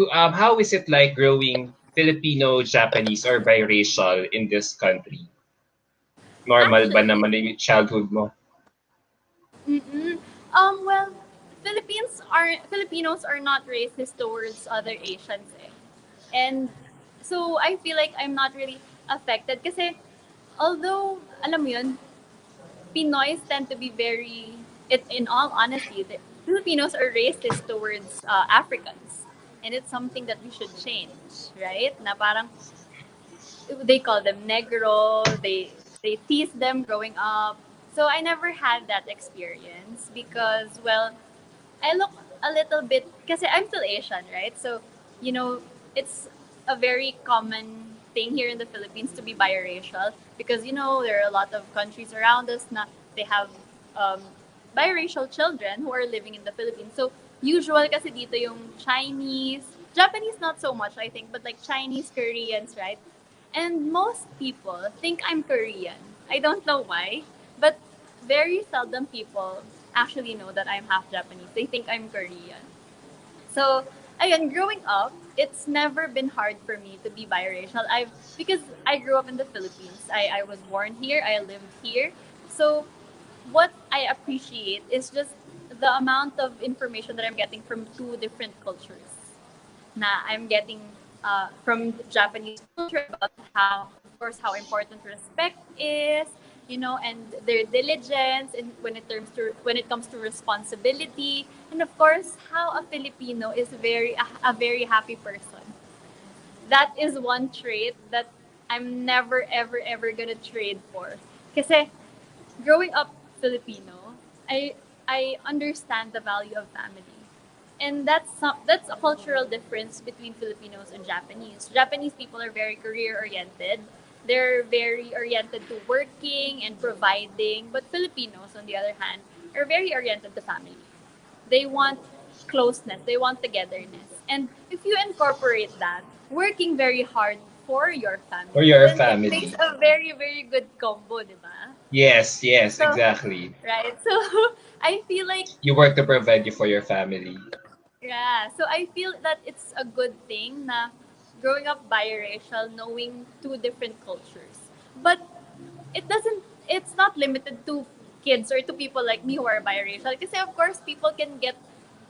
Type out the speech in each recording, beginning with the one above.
How is it like growing Filipino, Japanese, or biracial in this country? Normal ba Actually, naman yung childhood mo? mm-mm. Well, Filipinos are not racist towards other Asians, eh. And so I feel like I'm not really affected kasi although alam mo yun, Pinoys tend to be very in all honesty, the Filipinos are racist towards Africans. And it's something that we should change, right? Na parang they call them negro, they tease them growing up. So I never had that experience because well, I look a little bit because I'm still Asian, right? So, you know, it's a very common thing here in the Philippines to be biracial because there are a lot of countries around us na they have um, biracial children who are living in the Philippines. So, usual kasi dito yung Chinese, Japanese not so much I think, but like Chinese, Koreans, right? And most people think I'm Korean. I don't know why, but very seldom people actually know that I'm half Japanese. They think I'm Korean. So, ayun, growing up, it's never been hard for me to be biracial. Because I grew up in the Philippines. I was born here, I lived here. So, what I appreciate is just the amount of information that I'm getting from two different cultures. Na I'm getting from Japanese culture about how, of course, how important respect is, and their diligence, and when it comes to responsibility, and of course, how a Filipino is a very happy person. That is one trait that I'm never ever ever gonna trade for. Kasi growing up Filipino, I understand the value of family. And that's a cultural difference between Filipinos and Japanese. Japanese people are very career oriented. They're very oriented to working and providing, but Filipinos on the other hand are very oriented to family. They want closeness, they want togetherness. And if you incorporate that, working very hard for your For family, your then it makes family? a very, very good combo, di ba? Yes, yes, So, exactly. right. So, I feel like, You work to provide you for your family. yeah. So, I feel that it's a good thing na growing up biracial, knowing two different cultures. But it's not limited to kids or to people like me who are biracial. Because, of course, people can get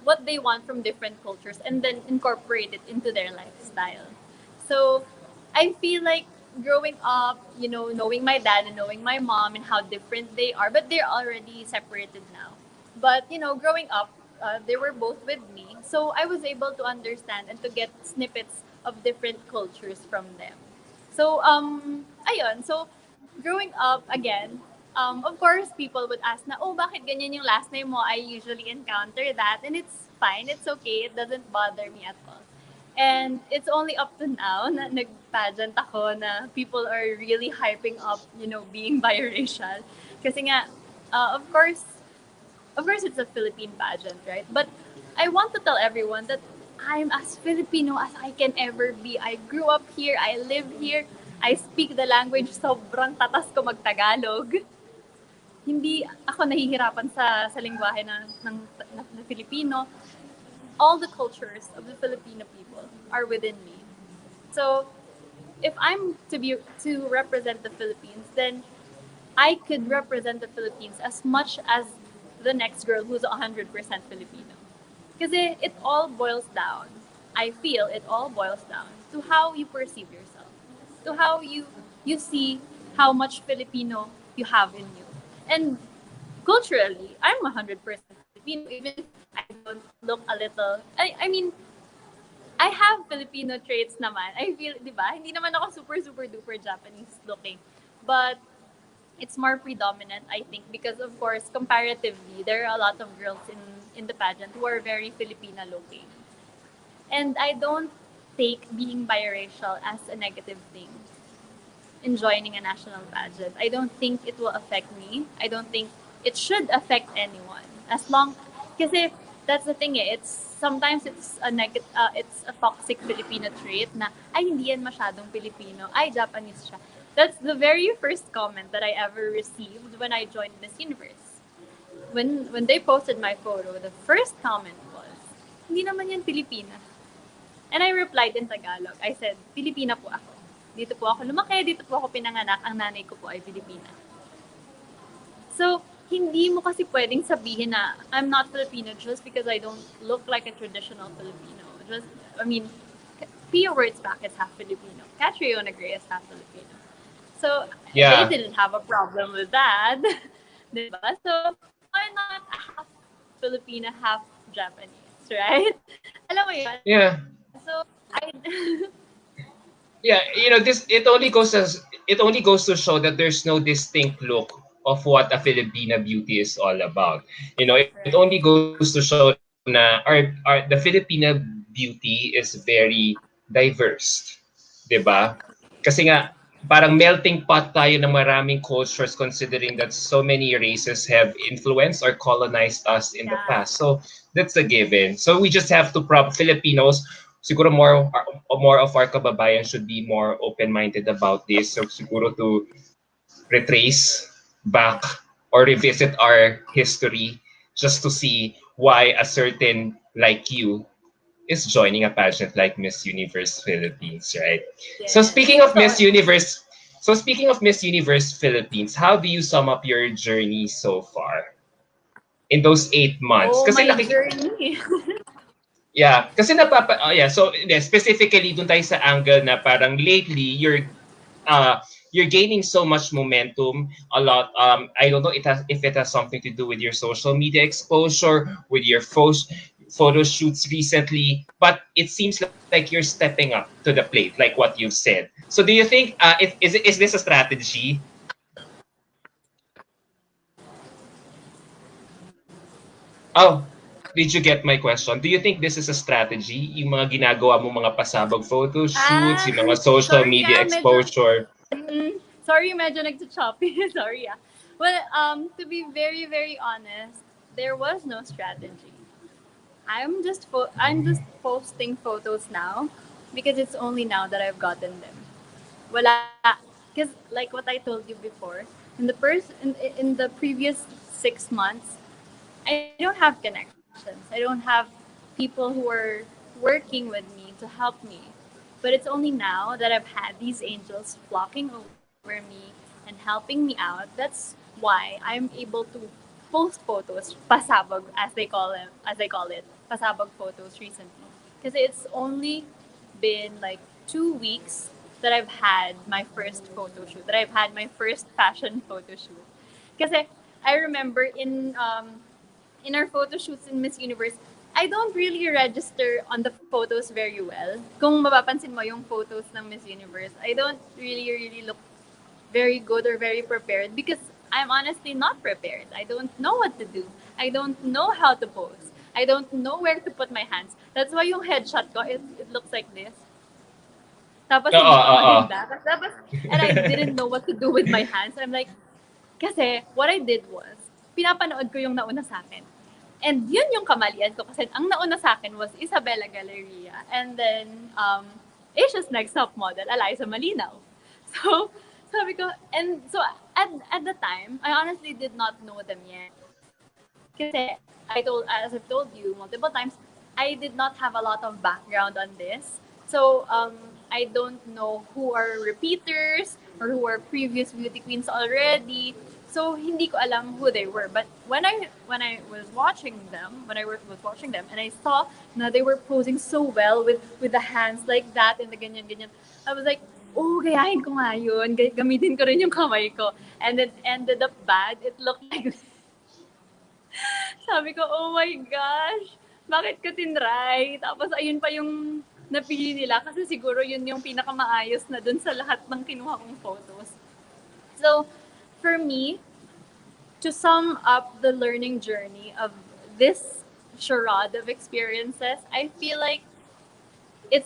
what they want from different cultures and then incorporate it into their lifestyle. So, I feel like growing up, knowing my dad and knowing my mom and how different they are, but they're already separated now. But, growing up, they were both with me. So I was able to understand and to get snippets of different cultures from them. So, ayun. So, growing up, again, of course, people would ask na, oh, bakit ganyan yung last name mo? I usually encounter that. And it's fine. It's okay. It doesn't bother me at all. And it's only up to now na nag-pageant ako na people are really hyping up, being biracial. Kasi nga, uh, of course, of course it's a Philippine pageant, right? But I want to tell everyone that I'm as Filipino as I can ever be. I grew up here, I live here, I speak the language, sobrang tatas ko mag-Tagalog. Hindi ako nahihirapan sa lingwahe ng Filipino. All the cultures of the Filipino people are within me. So, if I'm to represent the Philippines, then I could represent the Philippines as much as the next girl who's 100% Filipino. Because it all boils down, I feel it all boils down to how you perceive yourself, to how you see how much Filipino you have in you. And culturally, I'm 100% Filipino, even if I don't look a little, I mean, I have Filipino traits naman. I feel, di ba? Hindi naman ako super, super duper Japanese looking. But it's more predominant, I think, because of course, comparatively, there are a lot of girls in the pageant who are very Filipina looking. And I don't take being biracial as a negative thing in joining a national pageant. I don't think it will affect me. I don't think it should affect anyone. As long, kasi that's the thing eh, it's a toxic Filipino trait na, ay hindi yan masyadong Filipino, ay Japanese siya. That's the very first comment that I ever received when I joined Miss Universe. When they posted my photo, the first comment was, hindi naman yan Filipina. And I replied in Tagalog. I said, Pilipina po ako. Dito po ako lumaki, dito po ako pinanganak. Ang nanay ko po ay Pilipina. So, hindi mo kasi pwedeng sabihin na I'm not Filipino just because I don't look like a traditional Filipino. Just, I mean, Pia Wurtzbach is half Filipino. Catriona Gray is half Filipino. So, they Yeah. didn't have a problem with that. Diba? So, why not a half Filipina, half Japanese, right? Alam mo yun? Yeah. So, I... Yeah, this it only goes to show that there's no distinct look of what a Filipina beauty is all about. It only right. goes to show na our the Filipina beauty is very diverse, 'di ba? Exactly. Kasi nga parang melting pot tayo ng maraming cultures considering that so many races have influenced or colonized us in the Yeah. past. So that's a given. So we just have to Filipinos siguro more of our kababayan should be more open-minded about this. So siguro to retrace back or revisit our history just to see why a certain like you is joining a pageant like Miss Universe Philippines, right? So Yes. speaking of So, Miss Universe Philippines, how do you sum up your journey so far in those 8 months? oh, Kasi my journey. yeah, kasi so specifically dun tayo sa angle na parang lately you're gaining so much momentum a lot. I don't know if it has something to do with your social media exposure, with your photo shoots recently, but it seems like you're stepping up to the plate, like what you've said. So do you think is this a strategy? Oh, did you get my question? Do you think this is a strategy? Yung mga ginagawa mo mga pasabog photo shoots, Ah, yung mga social sorry media medyo, exposure? sorry, medyo nagcha-choppy. Sorry Well, to be very, very honest, there was no strategy. I'm just posting photos now because it's only now that I've gotten them. Wala, because like what I told you before, in the previous 6 months, I don't have connections. I don't have people who are working with me to help me. But it's only now that I've had these angels flocking over me and helping me out. That's why I'm able to post photos, pasabog as they call it, pasabog photos recently. Because it's only been like 2 weeks that I've had my first photo shoot, that I've had my first fashion photo shoot. Because I remember in our photo shoots in Miss Universe, I don't really register on the photos very well. Kung mapapansin mo yung photos ng Miss Universe, I don't really look very good or very prepared because I'm honestly not prepared. I don't know what to do. I don't know how to pose. I don't know where to put my hands. That's why yung headshot ko, it looks like this. Tapos Oo, hindi pa oo. maganda. Tapos, and I didn't know what to do with my hands. I'm like, kasi what I did was, pinapanood ko yung nauna sa akin. And yun yung kamalian ko kasi ang nauna sa akin was Isabella Galleria and then Asia's Next Top Model, Eliza Malinaw. So, sabi ko, and so at the time, I honestly did not know them yet. Kasi as I've told you multiple times, I did not have a lot of background on this. So, I don't know who are repeaters or who are previous beauty queens already. So, hindi ko alam who they were. But when I was watching them, was watching them, and I saw na they were posing so well with the hands like that and the ganyan ganyan, I was like, oh, gayahin ko nga yun. Gamitin ko rin yung kamay ko. And it ended up bad. It looked like sabi ko, oh my gosh, bakit ko tinry? Tapos ayun pa yung napili nila kasi siguro yun yung pinakamaayos na dun sa lahat ng kinuha kong photos. So, for me, to sum up the learning journey of this charade of experiences, I feel like it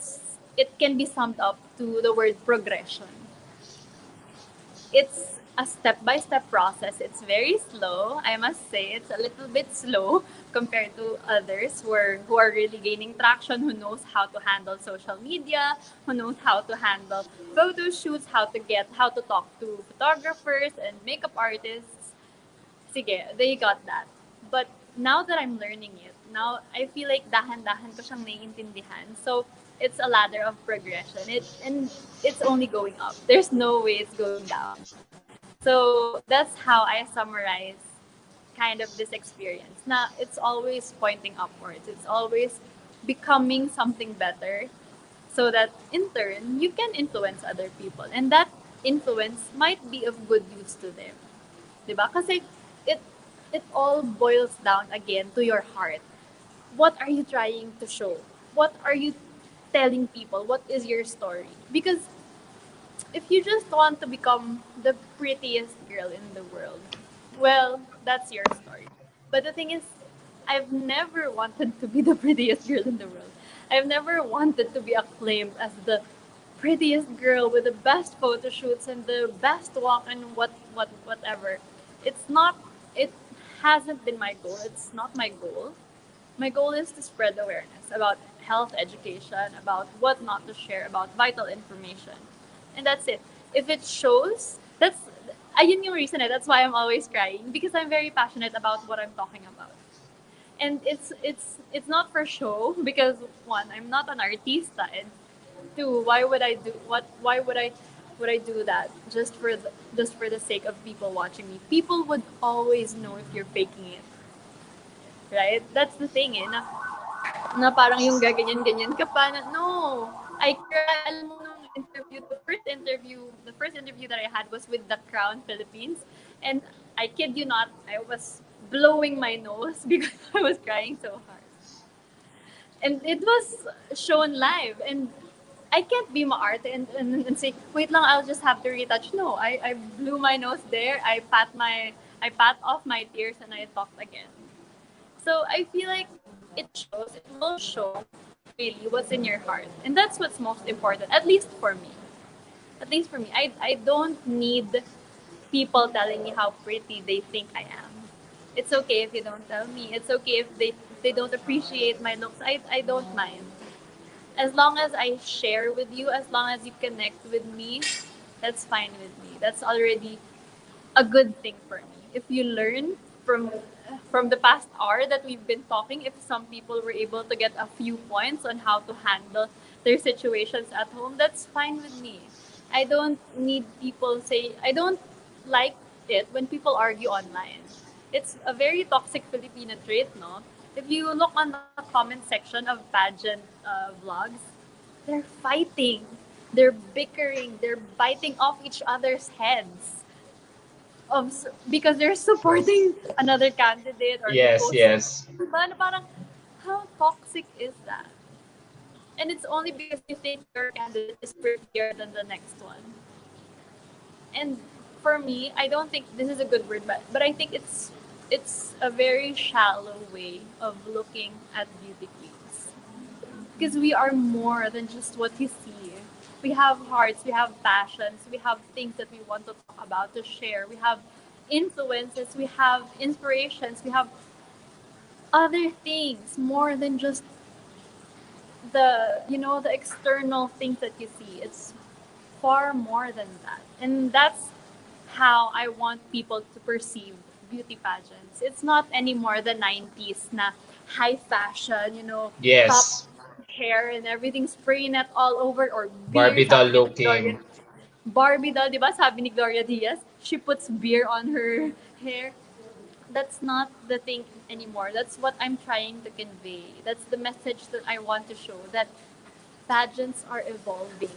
can be summed up to the word progression. It's a step-by-step process. It's very slow. I must say it's a little bit slow compared to others who are really gaining traction, who knows how to handle social media, who knows how to handle photo shoots, how to talk to photographers and makeup artists. Sige, they got that. But now that I'm learning it, now I feel like dahan-dahan ko siyang naiintindihan. So it's a ladder of progression. It's only going up. There's no way it's going down. So that's how I summarize kind of this experience. Now it's always pointing upwards. It's always becoming something better so that in turn you can influence other people and that influence might be of good use to them. 'Di ba? Kasi it it all boils down again to your heart. What are you trying to show? What are you telling people? What is your story? Because if you just want to become the prettiest girl in the world, well, that's your story. But the thing is, I've never wanted to be the prettiest girl in the world. I've never wanted to be acclaimed as the prettiest girl with the best photo shoots and the best walk and whatever. It's not it hasn't been my goal. It's not my goal. My goal is to spread awareness about health education, about what not to share, about vital information. And that's it. If it shows, ayun yung reason that's why I'm always crying because I'm very passionate about what I'm talking about. And it's not for show because one, I'm not an artista and two, why would I do that just for the sake of people watching me? People would always know if you're faking it, right? That's the thing na parang yung gaganyan-ganyan ka pa na, no, I cry. Alam mo nung interview, the first interview that I had was with the Crown Philippines. And I kid you not, I was blowing my nose because I was crying so hard. And it was shown live. And I can't be maarte and say, wait lang, I'll just have to retouch. No, I blew my nose there. I pat off my tears and I talked again. So I feel like it will show really what's in your heart. And that's what's most important, at least for me. At least for me. I don't need people telling me how pretty they think I am. It's okay if you don't tell me. It's okay if they don't appreciate my looks. I don't mind. As long as I share with you, as long as you connect with me, that's fine with me. That's already a good thing for me. If you learn from the past hour that we've been talking, if some people were able to get a few points on how to handle their situations at home, that's fine with me. I don't need people say I don't like it when people argue online. It's a very toxic Filipino trait, no? If you look on the comment section of pageant vlogs, they're fighting, they're bickering, they're biting off each other's heads because they're supporting another candidate or Yes, because yes. diba, na parang how toxic is that? And it's only because you think your candidate is prettier than the next one. And for me, I don't think this is a good word, but I think it's a very shallow way of looking at beauty queens because we are more than just what you see. We have hearts, we have passions, we have things that we want to talk about, to share. We have influences, we have inspirations, we have other things more than just the external things that you see. It's far more than that. And that's how I want people to perceive beauty pageants. It's not anymore the 90s na high fashion, top Yes. hair and everything spray net all over or beer, Barbie doll sabi ni Gloria. looking. Barbie doll, di ba? Sabi ni Gloria Diaz, she puts beer on her hair. That's not the thing anymore. That's what I'm trying to convey. That's the message that I want to show that pageants are evolving.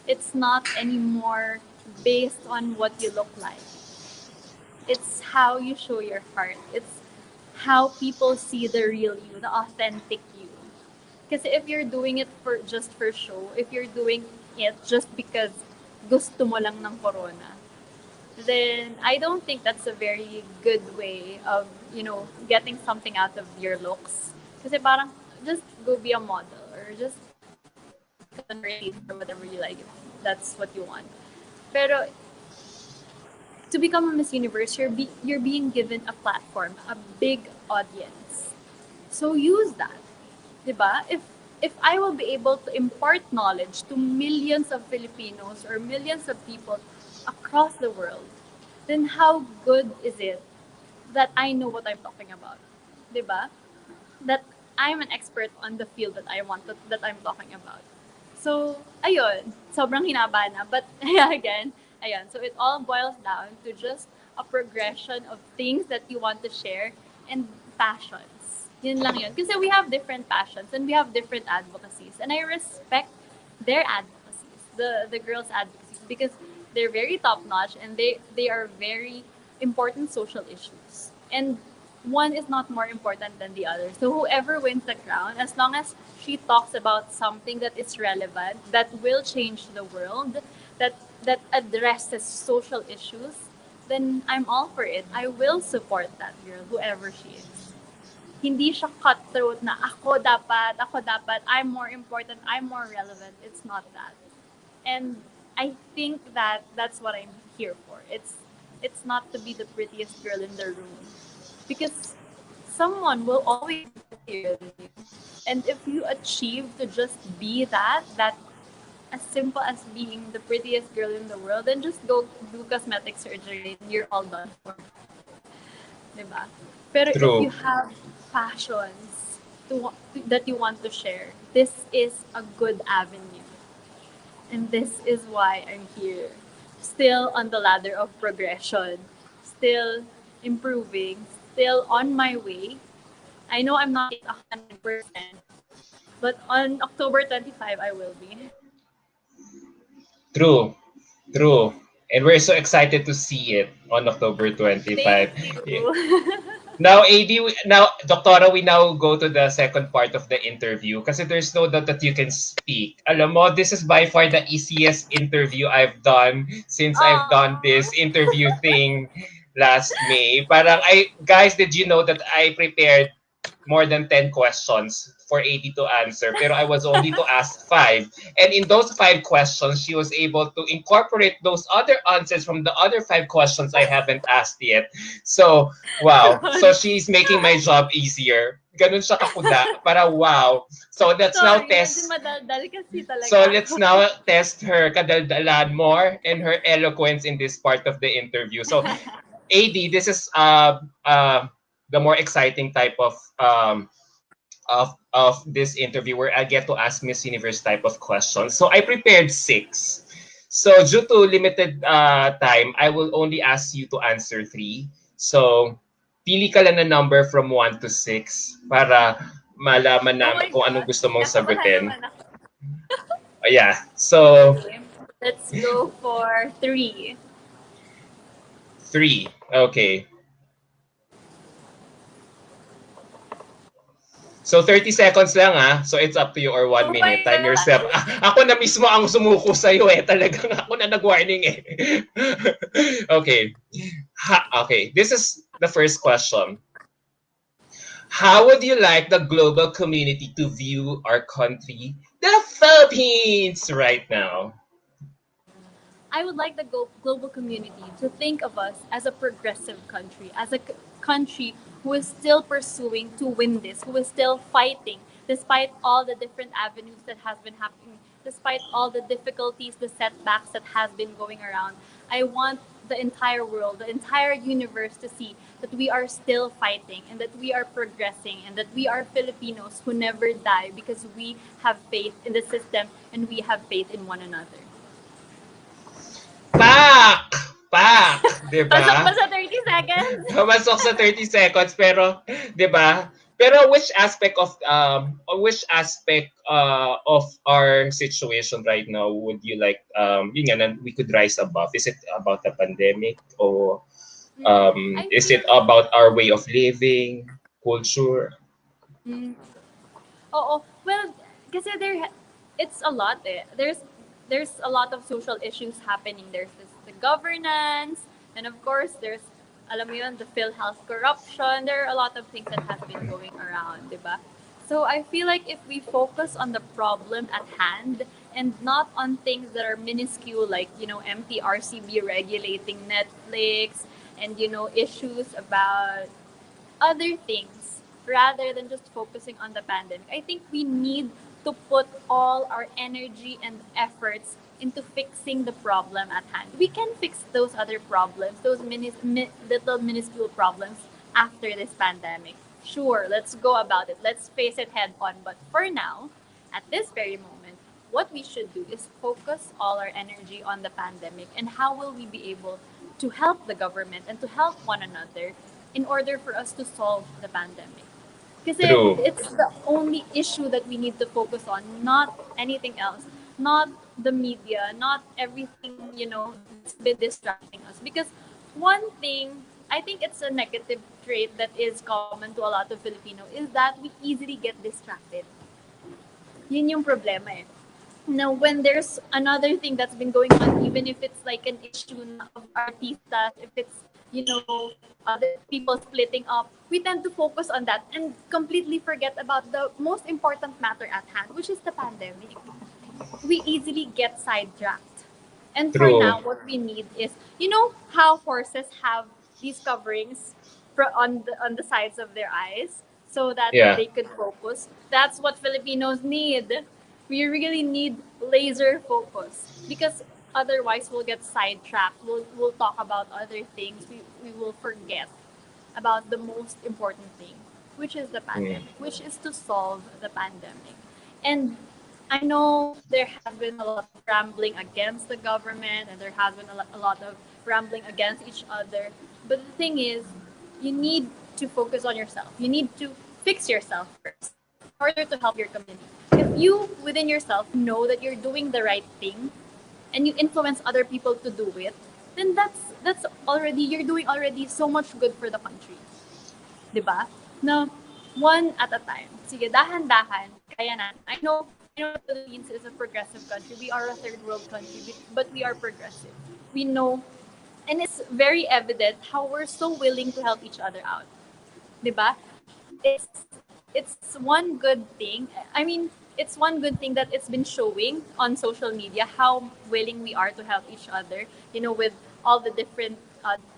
It's not anymore based on what you look like. It's how you show your heart. It's how people see the real you, the authentic you. Because if you're doing it for just for show, if you're doing it just because gusto mo lang ng corona, then I don't think that's a very good way of, getting something out of your looks. Kasi parang, just go be a model or just focus on your taste or whatever you like if that's what you want. Pero to become a Miss Universe, you're being given a platform, a big audience. So use that. 'Di ba? If I will be able to impart knowledge to millions of Filipinos or millions of people across the world, then how good is it that I know what I'm talking about? 'Di ba? That I'm an expert on the field that I'm talking about. So, ayun, sobrang hinaba na. But, again, ayun. So, it all boils down to just a progression of things that you want to share and passions. Yun lang yun. Kasi we have different passions and we have different advocacies. And I respect their advocacies, the girls' advocacies, because they're very top notch and they are very important social issues. And one is not more important than the other. So whoever wins the crown, as long as she talks about something that is relevant, that will change the world, that addresses social issues, then I'm all for it. I will support that girl, whoever she is. Hindi siya cutthroat na ako dapat, I'm more important, I'm more relevant. It's not that. And I think that that's what I'm here for. It's not to be the prettiest girl in the room, because someone will always be prettier than you. And if you achieve to just be that as simple as being the prettiest girl in the world, then just go do cosmetic surgery and you're all done for. Diba? Pero if you True. have passions that you want to share, this is a good avenue. And this is why I'm here. Still on the ladder of progression, still improving, still on my way. I know I'm not yet 100%, but on October 25, I will be. True. True. And we're so excited to see it on October Thank 25. Yeah. you. Now, AD, now, Doktora, we now go to the second part of the interview kasi there's no doubt that you can speak. Alam mo, this is by far the easiest interview I've done since I've done Aww. this interview thing last May. Parang, guys, did you know that I prepared more than 10 questions for Adee to answer, pero I was only to ask five. And in those five questions, she was able to incorporate those other answers from the other five questions I haven't asked yet. So, wow. So she's making my job easier. Ganun siya kakuda. Para wow. So let's now Sorry, medyo test. madaldal kasi So talaga let's ako. now test her kadaldalan more and her eloquence in this part of the interview. So Adee, this is the more exciting type of this interview where I get to ask Miss Universe type of questions. So I prepared six. So due to limited time, I will only ask you to answer three. So pili ka lang ng number from 1 to 6 para malaman Oh na my kung anong God, gusto mong kinakabahan sagutin. naman ako. Yeah. So Okay, let's go for 3. three. Okay. So 30 seconds lang so it's up to you or one Oh my minute. Time God. yourself. Ako na mismo ang sumuko sa iyo talagang ako na nag-warning Okay. Okay, this is the first question. How would you like the global community to view our country, the Philippines, right now? I would like the global community to think of us as a progressive country, as a country who is still pursuing to win this, who is still fighting despite all the different avenues that has been happening, despite all the difficulties, the setbacks that has been going around. I want the entire world, the entire universe to see that we are still fighting and that we are progressing and that we are Filipinos who never die because we have faith in the system and we have faith in one another. Pak! Pak! Pasok ba 'Di ba? sa 30 seconds? Pumasok sa 30 seconds pero 'di ba? Pero which aspect of our situation right now would you like yun nga we could rise above? Is it about the pandemic or I is it feel, about our way of living, culture? mm, oo. Well, kasi it's a lot eh. There's a lot of social issues happening. There's the governance, and of course, there's, alam mo yun, the PhilHealth corruption. There are a lot of things that has been going around, di ba? So I feel like if we focus on the problem at hand and not on things that are minuscule, like, MTRCB regulating Netflix and, issues about other things rather than just focusing on the pandemic. I think we need to put all our energy and efforts into fixing the problem at hand. We can fix those other problems, those little minuscule problems after this pandemic. Sure, let's go about it. Let's face it head on. But for now, at this very moment, what we should do is focus all our energy on the pandemic and how will we be able to help the government and to help one another in order for us to solve the pandemic. Kasi True. it's the only issue that we need to focus on, not anything else. Not the media, not everything, that's been distracting us. Because one thing, I think it's a negative trait that is common to a lot of Filipino is that we easily get distracted. Yun yung problema eh. Now, when there's another thing that's been going on, even if it's like an issue na of artistas, if it's, other people splitting up, we tend to focus on that and completely forget about the most important matter at hand, which is the pandemic. We easily get sidetracked. And for True. now, what we need is, how horses have these coverings on the sides of their eyes so that Yeah. they could focus. That's what Filipinos need. We really need laser focus because otherwise we'll get sidetracked. We'll talk about other things. We will forget about the most important thing, which is the Mm. pandemic, which is to solve the pandemic. And I know there has been a lot of rambling against the government and there has been a lot of rambling against each other. But the thing is, you need to focus on yourself. You need to fix yourself first in order to help your community. If you within yourself know that you're doing the right thing and you influence other people to do it, then that's already you're doing already so much good for the country. 'Di ba? Na one at a time. Sige, dahan-dahan, kaya natin. I know the Philippines is a progressive country. We are a third world country, but we are progressive. We know, and it's very evident how we're so willing to help each other out. 'Di ba? It's one good thing. I mean, it's one good thing that it's been showing on social media how willing we are to help each other. With all the different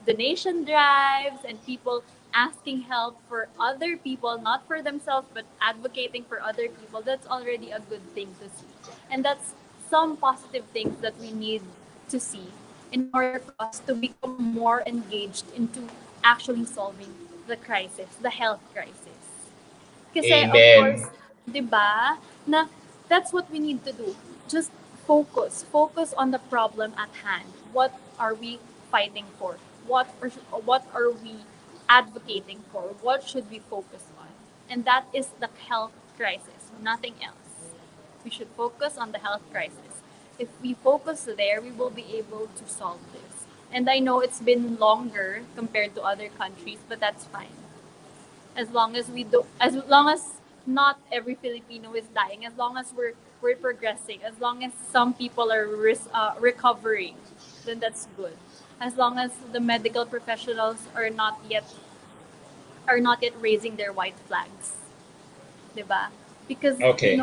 donation drives and people asking help for other people, not for themselves, but advocating for other people. That's already a good thing to see, and that's some positive things that we need to see in order for us to become more engaged into actually solving the crisis, the health crisis. Kasi, of course, Amen. di ba, na that's what we need to do. Just focus. Focus on the problem at hand. What are we fighting for? What are we advocating for? What should we focus on? And that is the health crisis, nothing else. We should focus on the health crisis. If we focus there, we will be able to solve this. And I know it's been longer compared to other countries, but that's fine as long as not every Filipino is dying, as long as we're progressing, as long as some people are recovering, then that's good. As long as the medical professionals are not yet raising their white flags, 'di ba? Because Okay.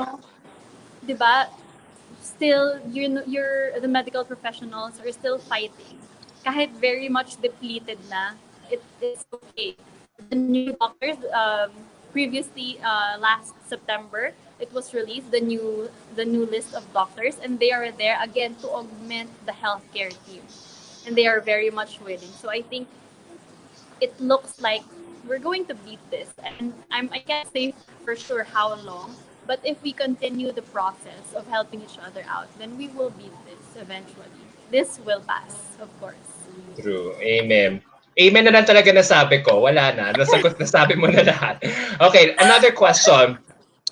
'di ba, still the medical professionals are still fighting. Kahit very much depleted na, it's okay. The new doctors, previously last September, it was released the new list of doctors, and they are there again to augment the healthcare team, and they are very much willing. So I think it looks like we're going to beat this, and I can't say for sure how long, but if we continue the process of helping each other out, then we will beat this eventually. This will pass, of course. True. Amen. Amen na lang talaga nasabi ko. Wala na. Nasagot, nasabi mo na lahat. Okay, another question.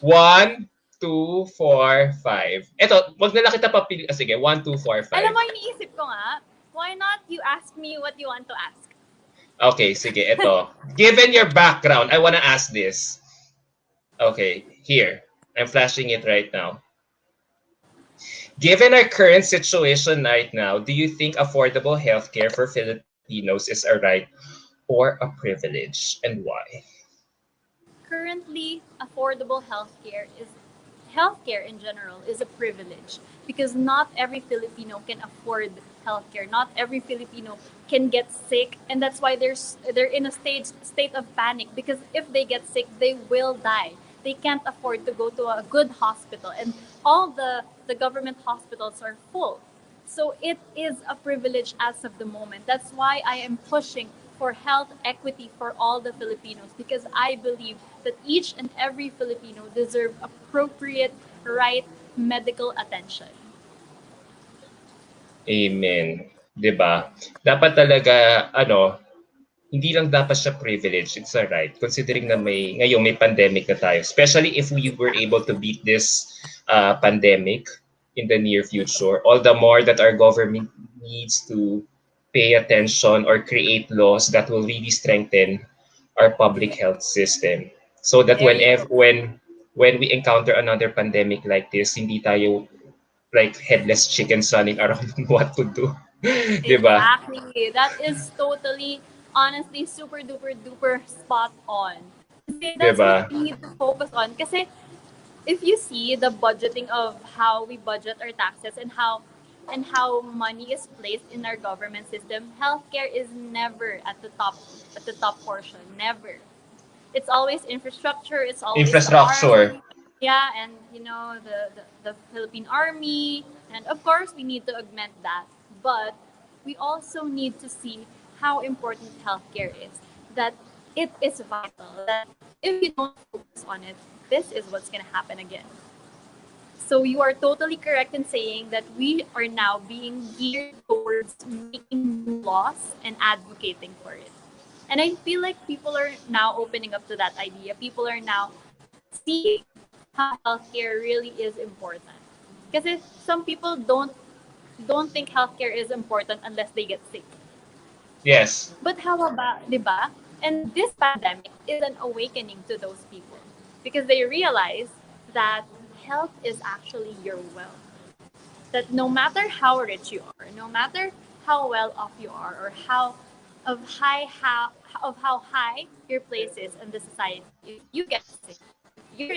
One, two, four, five. Ito, wag na lang kita papili. Sige, one, two, four, Alam five. mo, iniisip ko nga, why not you ask me what you want to ask? Okay, sige, ito. Given your background, I wanna ask this. Okay, here. I'm flashing it right now. Given our current situation right now, do you think affordable healthcare for Filipinos is a right or a privilege, and why? Currently, affordable healthcare in general is a privilege because not every Filipino can afford healthcare. Not every Filipino can get sick, and that's why they're in a state of panic because if they get sick, they will die. They can't afford to go to a good hospital, and all the government hospitals are full. So it is a privilege as of the moment. That's why I am pushing for health equity for all the Filipinos because I believe that each and every Filipino deserve appropriate right medical attention. Amen. 'Di ba? Dapat talaga ano, hindi lang dapat siya privilege, it's a right. Considering na ngayon may pandemic na tayo. Especially if we were able to beat this pandemic in the near future. All the more that our government needs to pay attention or create laws that will really strengthen our public health system. So that There you go. when we encounter another pandemic like this, hindi tayo like headless chickens running around what to do. 'Di ba? Exactly. That is totally, honestly, super duper duper spot on. Kasi 'Di that's what ba? we need to focus on. Kasi if you see the budgeting of how we budget our taxes and how money is placed in our government system, healthcare is never at the top portion. Never. It's always infrastructure, it's always the Infrastructure. army, yeah, and the Philippine army, and of course we need to augment that. But we also need to see how important healthcare is. That it is vital. That if you don't focus on it, this is what's gonna happen again. So you are totally correct in saying that we are now being geared towards making new laws and advocating for it. And I feel like people are now opening up to that idea. People are now seeing how healthcare really is important. Because some people don't think healthcare is important unless they get sick. Yes. But how about, di ba? And this pandemic is an awakening to those people because they realize that health is actually your wealth. That no matter how rich you are, no matter how well off you are, or how high your place is in the society, if you get sick, if your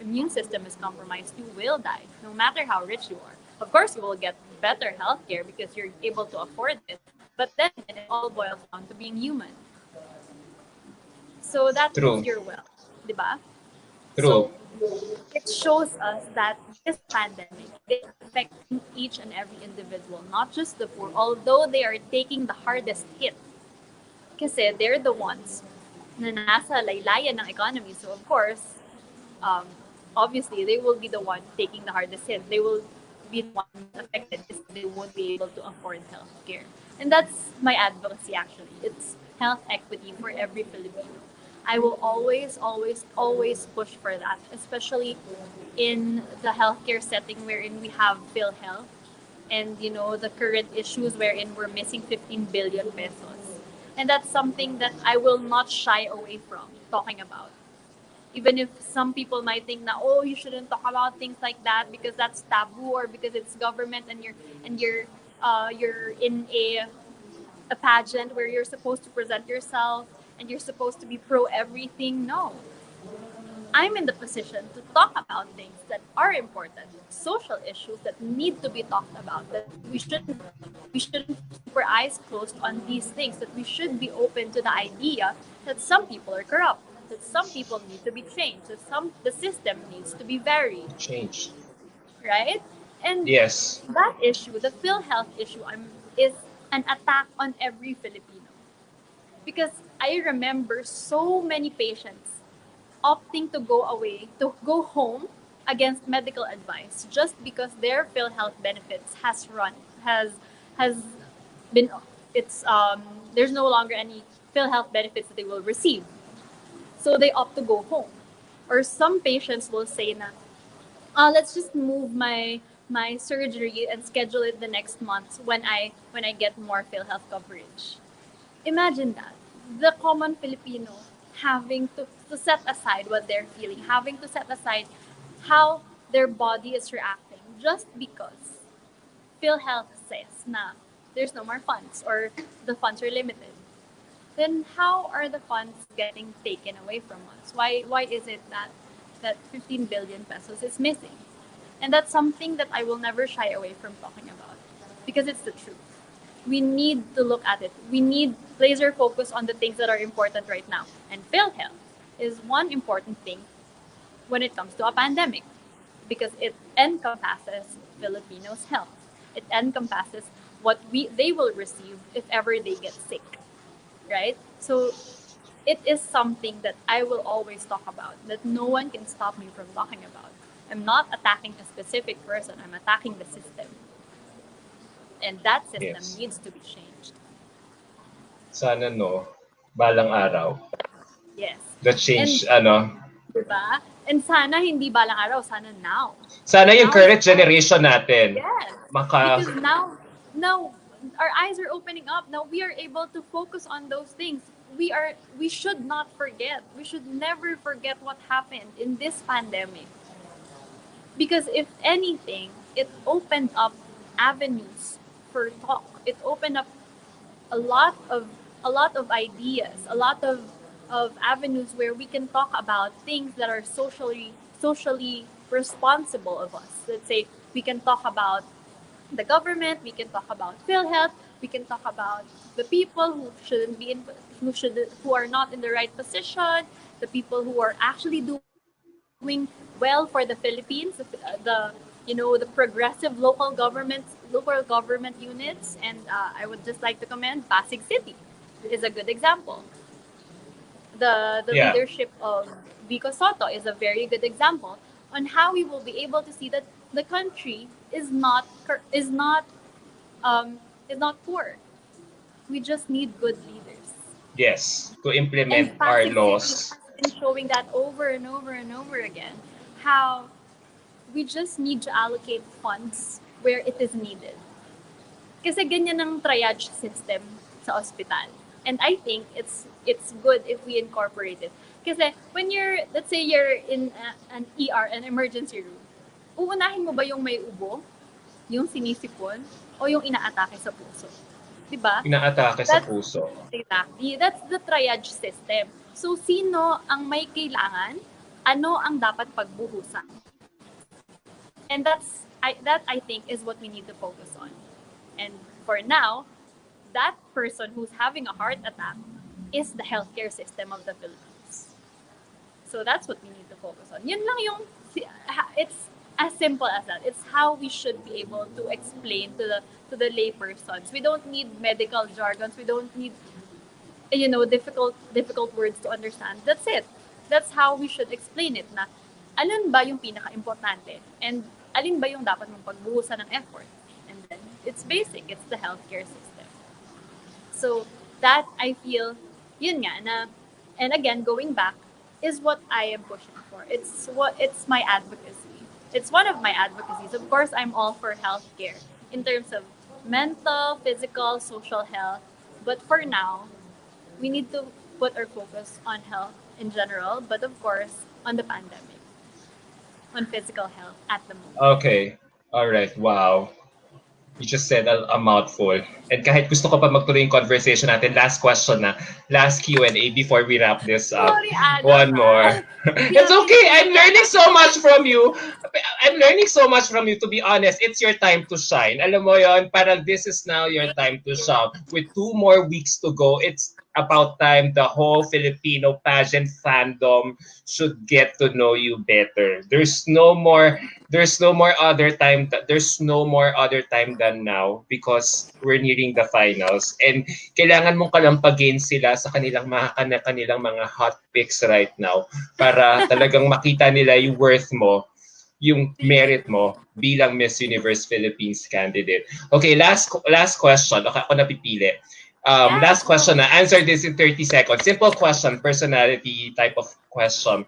immune system is compromised, you will die, no matter how rich you are. Of course, you will get better healthcare because you're able to afford it. But then again, it all boils down to being human. So that is True. your wealth, di ba? True. So it shows us that this pandemic is affecting each and every individual, not just the poor, although they are taking the hardest hit. Kasi they're the ones na nasa laylayan ng economy. So of course, um, obviously, they will be the one taking the hardest hit. They will be the one affected because they won't be able to afford health care. And that's my advocacy actually. It's health equity for every Filipino. I will always, always, always push for that, especially in the healthcare setting wherein we have PhilHealth and the current issues wherein we're missing 15 billion pesos. And that's something that I will not shy away from talking about, even if some people might think that, oh, you shouldn't talk about things like that because that's taboo, or because it's government and you're in a pageant where you're supposed to present yourself and you're supposed to be pro everything. No, I'm in the position to talk about things that are important, social issues that need to be talked about. That we shouldn't keep our eyes closed on these things. That we should be open to the idea that some people are corrupt, that some people need to be changed, that the system needs to be varied, Change. right? And Yes. that issue, the PhilHealth issue, is an attack on every Filipino because I remember so many patients opting to go away, to go home against medical advice just because their PhilHealth benefits has been it's there's no longer any PhilHealth benefits that they will receive. So they opt to go home. Or some patients will say na, let's just move my surgery and schedule it the next month when I get more PhilHealth coverage. Imagine that. The common Filipino having to set aside what they're feeling, having to set aside how their body is reacting just because PhilHealth says na there's no more funds or the funds are limited. Then how are the funds getting taken away from us? Why is it that 15 billion pesos is missing? And that's something that I will never shy away from talking about because it's the truth. We need to look at it. We need laser focus on the things that are important right now. And PhilHealth is one important thing when it comes to a pandemic because it encompasses Filipinos' health. It encompasses what they will receive if ever they get sick, right? So it is something that I will always talk about, that no one can stop me from talking about. I'm not attacking a specific person, I'm attacking the system. And that system Yes. needs to be changed. Sana no, balang araw. Yes. The And, change, ano, diba? And sana hindi balang araw, sana now. sana yung Now is current generation natin, yes. maka, Because now our eyes are opening up. Now we are able to focus on those things. We should not forget. We should never forget what happened in this pandemic. Because if anything, it opened up avenues for talk. It opened up a lot of ideas, a lot of avenues where we can talk about things that are socially responsible of us. Let's say we can talk about the government, we can talk about PhilHealth, we can talk about the people who shouldn't be in, who are not in the right position, the people who are actually doing well for the Philippines, the progressive local government units, and I would just like to commend Pasig City is a good example. The yeah, leadership of Vico Soto is a very good example on how we will be able to see that the country um, is not poor. We just need good leaders. yes, to And implement our Pasig City laws. has been showing that over and over and over again. How we just need to allocate funds where it is needed. Kasi ganyan ang triage system sa ospital. And I think it's good if we incorporate it. Kasi when let's say you're in an ER, an emergency room, uunahin mo ba yung may ubo, yung sinisipon, o yung inaatake sa puso? Diba? Inaatake sa That's puso. exactly. That's the triage system. So, sino ang may kailangan? Ano ang dapat pagbuhusan? And that I think is what we need to focus on. And for now, that person who's having a heart attack is the healthcare system of the Philippines. So that's what we need to focus on. Yun lang yung it's as simple as that. It's how we should be able to explain to the lay persons. We don't need medical jargons. We don't need difficult words to understand. That's it. That's how we should explain it na alin ba yung pinaka-importante and alin ba yung dapat mong pagbuhusan ng effort. And then it's basic. It's the healthcare system. So that I feel yun nga na, and again going back, is what I am pushing for. It's my advocacy. It's one of my advocacies. Of course, I'm all for healthcare in terms of mental, physical, social health. But for now, we need to put our focus on health in general, but of course, on the pandemic, on physical health at the moment. Okay. All right. Wow. You just said a mouthful. And kahit gusto ko pa magtuloy yung conversation natin, last question na, last Q&A before we wrap this up. Sorry, Adam. One more. We It's have to okay. do I'm it learning like so much from you. I'm learning so much from you, to be honest. It's your time to shine. Alam mo yon, parang this is now your thank time to you. shine. With 2 more weeks to go, it's about time the whole Filipino pageant fandom should get to know you better. There's no more other time than now because we're nearing the finals, and kailangan mong kalampagin sila sa kanilang mga hot picks right now para talagang makita nila yung worth mo, yung merit mo bilang Miss Universe Philippines candidate. Okay, last question. Okay, ako napipili. Yeah, Last go. question na. Answer this in 30 seconds. Simple question, personality type of question.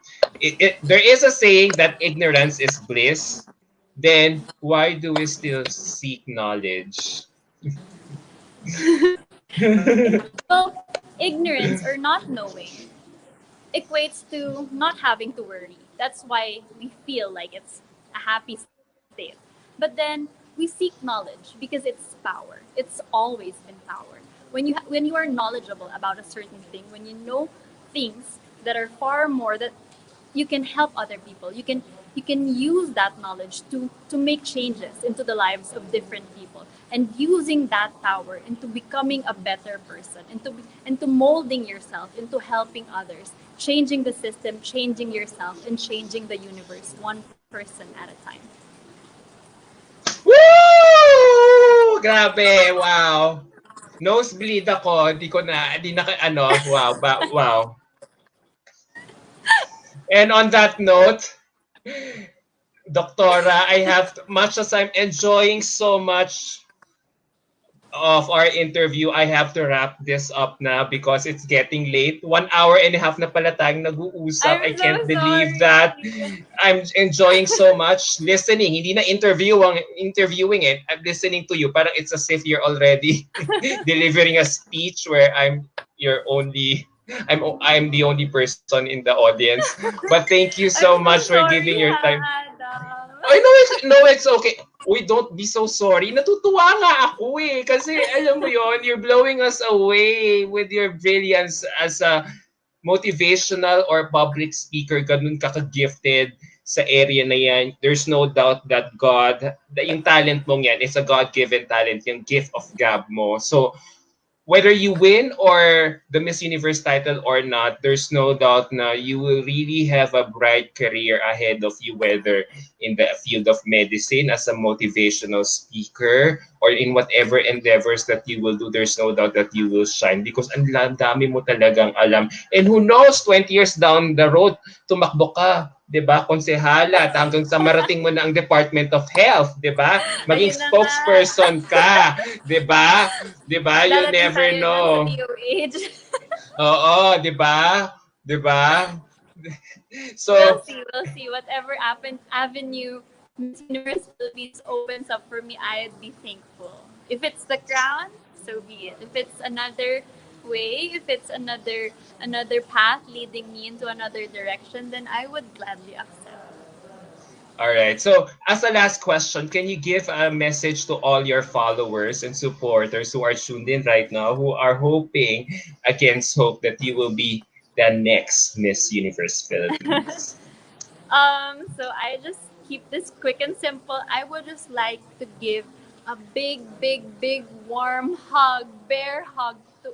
There is a saying that ignorance is bliss. Then why do we still seek knowledge? Well, ignorance or not knowing equates to not having to worry. That's why we feel like it's a happy state. But then we seek knowledge because it's power. It's always been power. When you are knowledgeable about a certain thing, when you know things that are far more that you can help other people. You can use that knowledge to make changes into the lives of different people, and using that power into becoming a better person, into molding yourself into helping others, changing the system, changing yourself, and changing the universe one person at a time. Woo! Grabe, wow. Nosebleed ako, di na, wow, wow. And on that note, Doktora, I have much as I'm enjoying so much of our interview, I have to wrap this up now because it's getting late. 1 hour and a half na pala tayong nag-uusap. I I'm can't so believe that. sorry. I'm enjoying so much listening. Hindi na interviewing it. I'm listening to you. Parang it's as if you're already delivering a speech where your only I'm the only person in the audience. But thank you so I'm much so for giving sorry, your time. Adam. I know it's no, it's okay. We don't be so sorry. Natutuwa nga ako eh. Kasi alam mo yon, you're blowing us away with your brilliance as a motivational or public speaker. Ganun ka ka-gifted sa area na yan. There's no doubt that yung talent mong yan, it's a God-given talent, yung gift of gab mo. So, whether you win or the Miss Universe title or not, there's no doubt na you will really have a bright career ahead of you, whether in the field of medicine as a motivational speaker or in whatever endeavors that you will do. There's no doubt that you will shine because ang dami mo talagang alam. And who knows, 20 years down the road, tumakbo ka, 'di ba? Konsehala, hanggang sa marating mo na ang Department of Health, 'di ba? Maging Ayun na nga. spokesperson ka, 'di ba? 'Di ba? You Darating never tayo dyan sa know. DOH. Oo, 'di ba? 'Di ba? We'll So, see, we'll see. Whatever avenue Miss Universe Philippines opens up for me, I'd be thankful. If it's the crown, so be it. If it's another way, if it's another path leading me into another direction, then I would gladly accept. all right. So, as a last question, can you give a message to all your followers and supporters who are tuned in right now, who are hoping against hope that you will be the next Miss Universe Philippines? So I just keep this quick and simple. I would just like to give a big, big, big, warm hug, bear hug to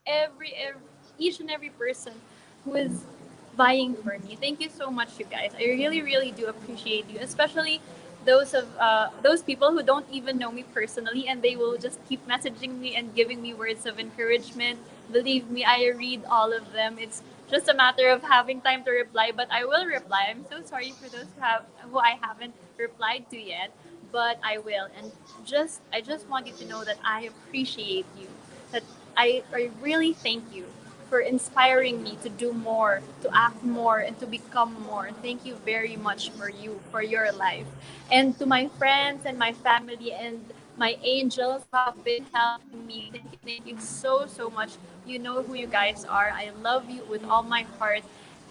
every each and every person who is vying for me. Thank you so much, you guys. I really, really do appreciate you, especially those people who don't even know me personally, and they will just keep messaging me and giving me words of encouragement. Believe me, I read all of them. It's just a matter of having time to reply, but I will reply. I'm so sorry for those who I haven't replied to yet, but I will. And I just want you to know that I appreciate you. That I really thank you for inspiring me to do more, to act more, and to become more. Thank you very much for your life. And to my friends and my family and my angels who have been helping me, thank you so, so much. You know who you guys are. I love you with all my heart.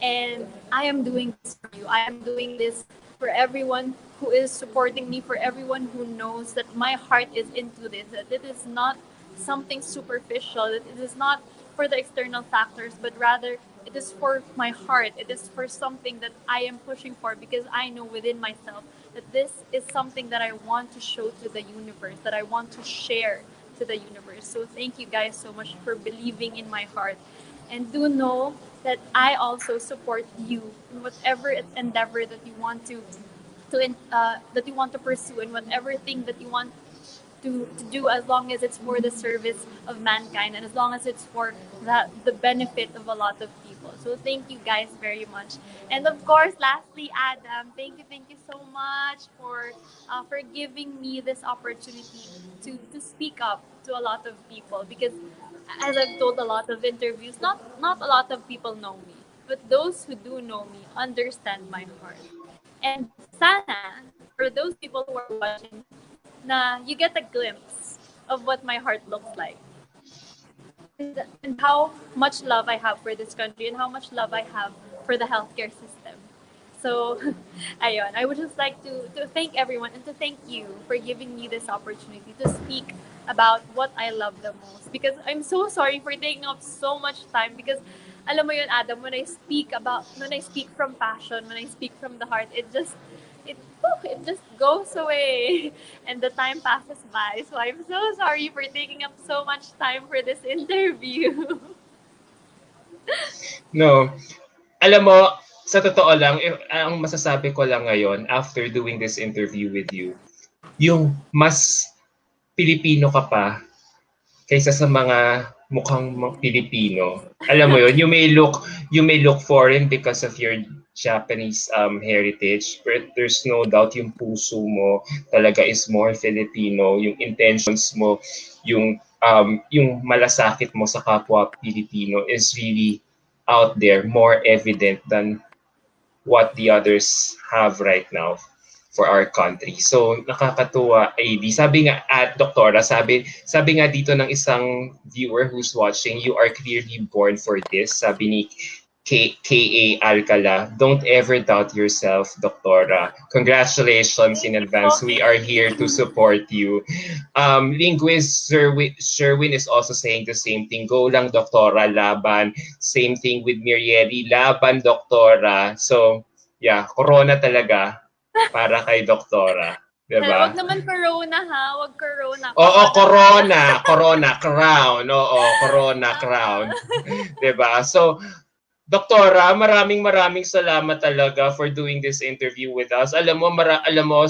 And I am doing this for you. I am doing this for everyone who is supporting me, for everyone who knows that my heart is into this, that it is not something superficial, that it is not for the external factors, but rather it is for my heart. It is for something that I am pushing for because I know within myself that this is something that I want to show to the universe, that I want to share to the universe. So thank you guys so much for believing in my heart. And do know that I also support you in whatever endeavor that you want that you want to pursue, and whatever thing that you want to do, as long as it's for the service of mankind and as long as it's for the benefit of a lot of people. So thank you guys very much. And of course, lastly, Adam, thank you so much for giving me this opportunity to speak up to a lot of people, because as I've told a lot of interviews, not a lot of people know me, but those who do know me understand my heart. And sana, for those people who are watching, na you get a glimpse of what my heart looks like, and how much love I have for this country and how much love I have for the healthcare system. So, ayun, I would just like to thank everyone and to thank you for giving me this opportunity to speak about what I love the most. Because I'm so sorry for taking up so much time, because alam mo yun, Adam, when I speak from passion, when I speak from the heart, it just goes away and the time passes by. So I'm so sorry for taking up so much time for this interview. No. Alam mo, sa totoo lang, ang masasabi ko lang ngayon after doing this interview with you, yung mas Pilipino ka pa kaysa sa mga mukhang Pilipino. Alam mo yun, you may look foreign because of your Japanese heritage, but there's no doubt yung puso mo talaga is more Filipino, yung intentions mo, yung malasakit mo sa kapwa Pilipino is really out there, more evident than what the others have right now for our country. So nakakatuwa, Aidee. Sabi nga at Doktora, sabi nga dito ng isang viewer who's watching, you are clearly born for this. Sabi ni K.A. Alcala, don't ever doubt yourself, Doktora. Congratulations in Thank you po. advance. We are here to support you. Linguist Sherwin is also saying the same thing. Go lang, Doktora, laban. Same thing with Mirieli, laban, Doktora. So, yeah, corona talaga para kay Doktora. Wag Diba? naman corona ha. Wag corona. Oo, Corona lang. corona, crown. Oo, corona, crown. Diba? So, Doktora, maraming salamat talaga for doing this interview with us. Alam mo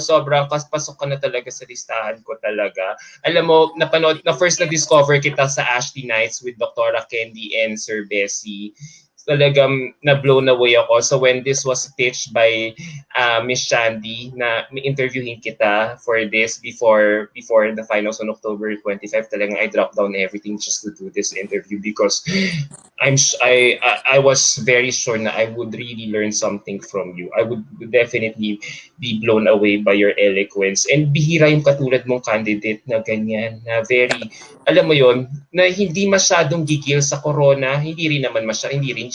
sobrang pasok ka na talaga sa listahan ko talaga. Alam mo, na first na discover kita sa Ashty Nights with Doktora Candy and Sir Bessie. Talagang na-blown away ako. So when this was pitched by Miss Shandy na interviewin kita for this before the finals on October 25, talagang I dropped down everything just to do this interview because I was very sure na I would really learn something from you. I would definitely be blown away by your eloquence. And bihira yung katulad mong candidate na ganyan, na very, alam mo yon, na hindi masyadong gigil sa corona, hindi rin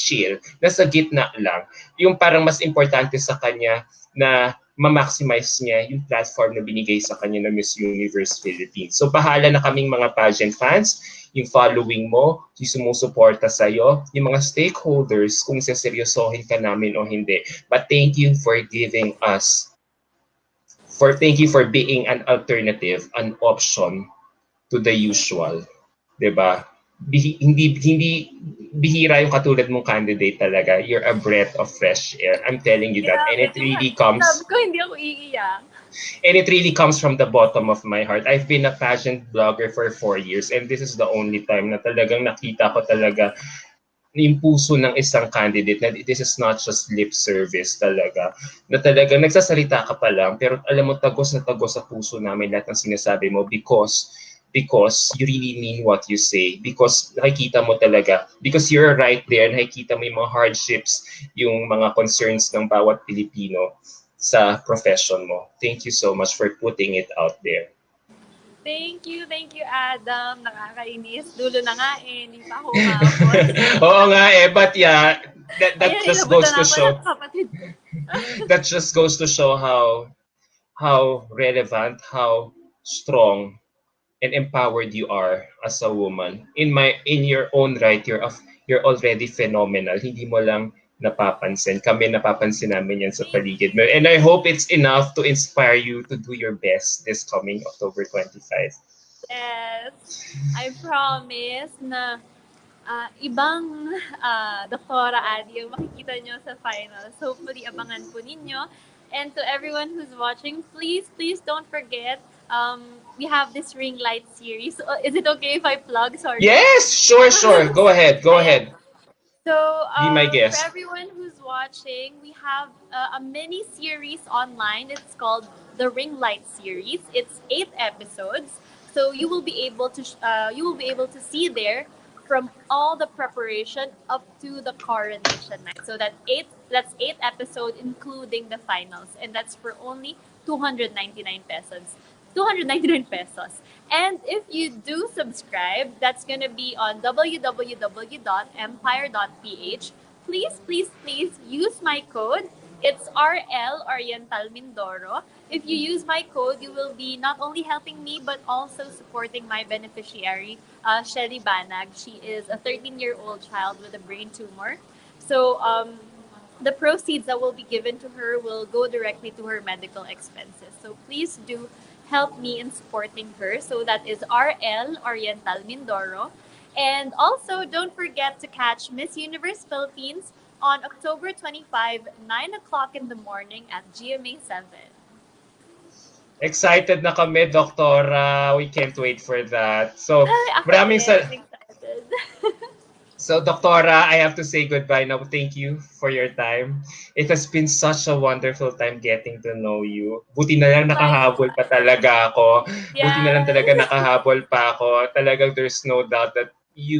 chill, nasa gitna lang. Yung parang mas importante sa kanya na ma-maximize niya yung platform na binigay sa kanya ng Miss Universe Philippines. So bahala na kaming mga pageant fans, yung following mo, yung sumusuporta sa'yo, yung mga stakeholders, kung seseryosohin ka namin o hindi. But thank you for being an alternative, an option to the usual. 'Di ba? Hindi bihira yung katulad mong candidate talaga. You're a breath of fresh air. I'm telling you that. Grabe. Sabi ko, hindi ako iiyak. And it really comes from the bottom of my heart. I've been a pageant blogger for 4 years and this is the only time na talagang nakita ko talaga yung puso ng isang candidate na this is not just lip service talaga. Na talaga nagsasalita ka pa lang pero alam mo tagos na tagos sa puso namin lahat ng sinasabi mo because you really mean what you say. Because nakikita mo talaga. Because you're right there, nakikita mo yung mga hardships, yung mga concerns ng bawat Pilipino sa profession mo. Thank you so much for putting it out there. Thank you, Adam. Nakakainis. Dulo na nga eh. Hindi pa ako umabot. Oo nga eh, but yeah, that Ayan, just goes inabutan to ako show ng kapatid. that just goes to show how relevant, how strong and empowered you are as a woman. In your own right, you're already phenomenal. Hindi mo lang napapansin. Kami napapansin namin yan sa paligid mo. And I hope it's enough to inspire you to do your best this coming October 25. Yes. I promise na ibang Doktora Adee yung makikita nyo sa finals. Hopefully, abangan po ninyo. And to everyone who's watching, please don't forget, we have this ring light series. So, is it okay if I plug? Sorry. Yes, sure. Go ahead. Ayan. So, Be my for guest. everyone who's watching, we have a mini series online. It's called the Ring Light series. It's 8 episodes, so you will be able to see there from all the preparation up to the coronation night. So that's 8 episodes including the finals, and that's for only 299 pesos. 299 pesos. And if you do subscribe, that's going to be on www.empire.ph. Please use my code. It's RL Oriental Mindoro. If you use my code, you will be not only helping me but also supporting my beneficiary, Shelly Banag. She is a 13-year-old child with a brain tumor. So the proceeds that will be given to her will go directly to her medical expenses. So please do help me in supporting her. So that is RL Oriental Mindoro. And also, don't forget to catch Miss Universe Philippines on October 25, 9 o'clock in the morning at GMA 7. Excited na kami, Doktora. We can't wait for that. So, Ay, ako maraming din. sa I'm excited. So, Doktora, I have to say goodbye now. Thank you for your time. It has been such a wonderful time getting to know you. Buti na lang nakahabol pa Likewise. talaga ako. Buti na lang talaga Yes. nakahabol pa ako. Talagang there's no doubt that you